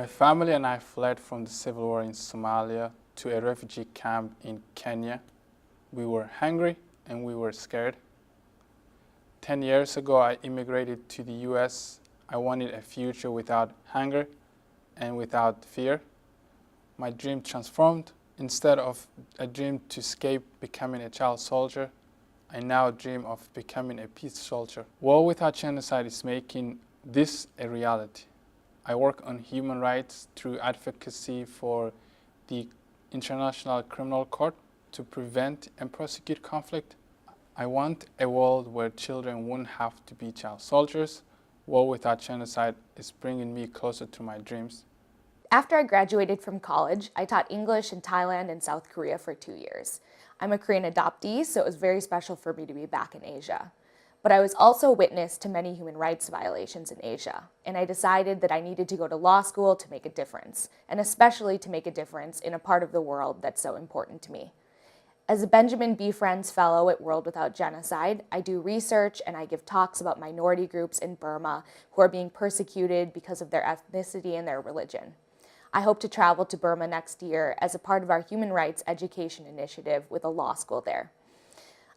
My family and I fled from the civil war in Somalia to a refugee camp in Kenya. We were hungry and we were scared. 10 years ago, I immigrated to the US. I wanted a future without hunger and without fear. My dream transformed. Instead of a dream to escape becoming a child soldier, I now dream of becoming a peace soldier. War Without Genocide is making this a reality. I work on human rights through advocacy for the International Criminal Court to prevent and prosecute conflict. I want a world where children won't have to be child soldiers. War Without Genocide is bringing me closer to my dreams. After I graduated from college, I taught English in Thailand and South Korea for 2 years. I'm a Korean adoptee, so it was very special for me to be back in Asia. But I was also witness to many human rights violations in Asia, and I decided that I needed to go to law school to make a difference, and especially to make a difference in a part of the world that's so important to me. As a Benjamin B. Friends Fellow at World Without Genocide, I do research and I give talks about minority groups in Burma who are being persecuted because of their ethnicity and their religion. I hope to travel to Burma next year as a part of our human rights education initiative with a law school there.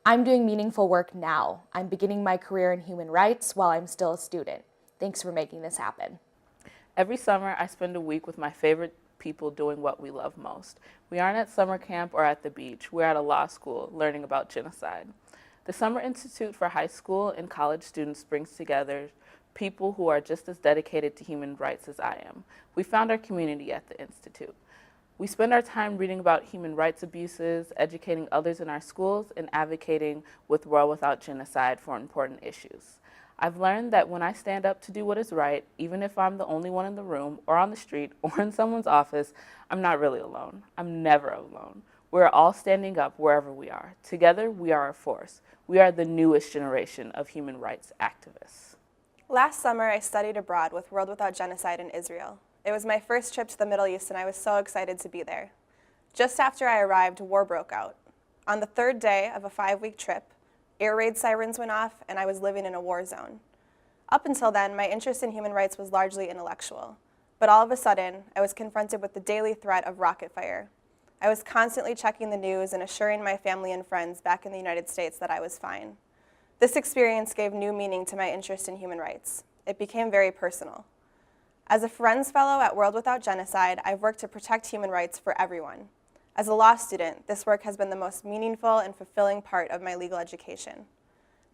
I'm doing meaningful work now. I'm beginning my career in human rights while I'm still a student. Thanks for making this happen. Every summer, I spend a week with my favorite people doing what we love most. We aren't at summer camp or at the beach. We're at a law school learning about genocide. The Summer Institute for high school and college students brings together people who are just as dedicated to human rights as I am. We found our community at the Institute. We spend our time reading about human rights abuses, educating others in our schools, and advocating with World Without Genocide for important issues. I've learned that when I stand up to do what is right, even if I'm the only one in the room, or on the street, or in someone's office, I'm not really alone. I'm never alone. We're all standing up wherever we are. Together, we are a force. We are the newest generation of human rights activists. Last summer, I studied abroad with World Without Genocide in Israel. It was my first trip to the Middle East, and I was so excited to be there. Just after I arrived, war broke out. On the third day of a 5-week trip, air raid sirens went off, and I was living in a war zone. Up until then, my interest in human rights was largely intellectual. But all of a sudden, I was confronted with the daily threat of rocket fire. I was constantly checking the news and assuring my family and friends back in the United States that I was fine. This experience gave new meaning to my interest in human rights. It became very personal. As a Friends Fellow at World Without Genocide, I've worked to protect human rights for everyone. As a law student, this work has been the most meaningful and fulfilling part of my legal education.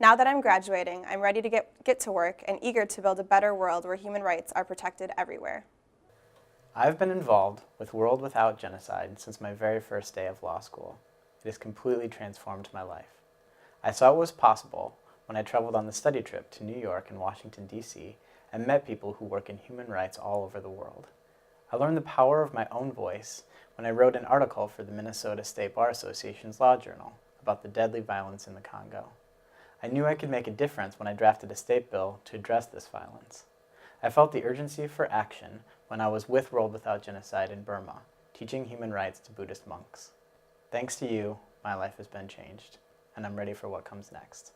Now that I'm graduating, I'm ready to get to work and eager to build a better world where human rights are protected everywhere. I've been involved with World Without Genocide since my very first day of law school. It has completely transformed my life. I saw what was possible when I traveled on the study trip to New York and Washington, D.C., and met people who work in human rights all over the world. I learned the power of my own voice when I wrote an article for the Minnesota State Bar Association's Law Journal about the deadly violence in the Congo. I knew I could make a difference when I drafted a state bill to address this violence. I felt the urgency for action when I was with World Without Genocide in Burma, teaching human rights to Buddhist monks. Thanks to you, my life has been changed, and I'm ready for what comes next.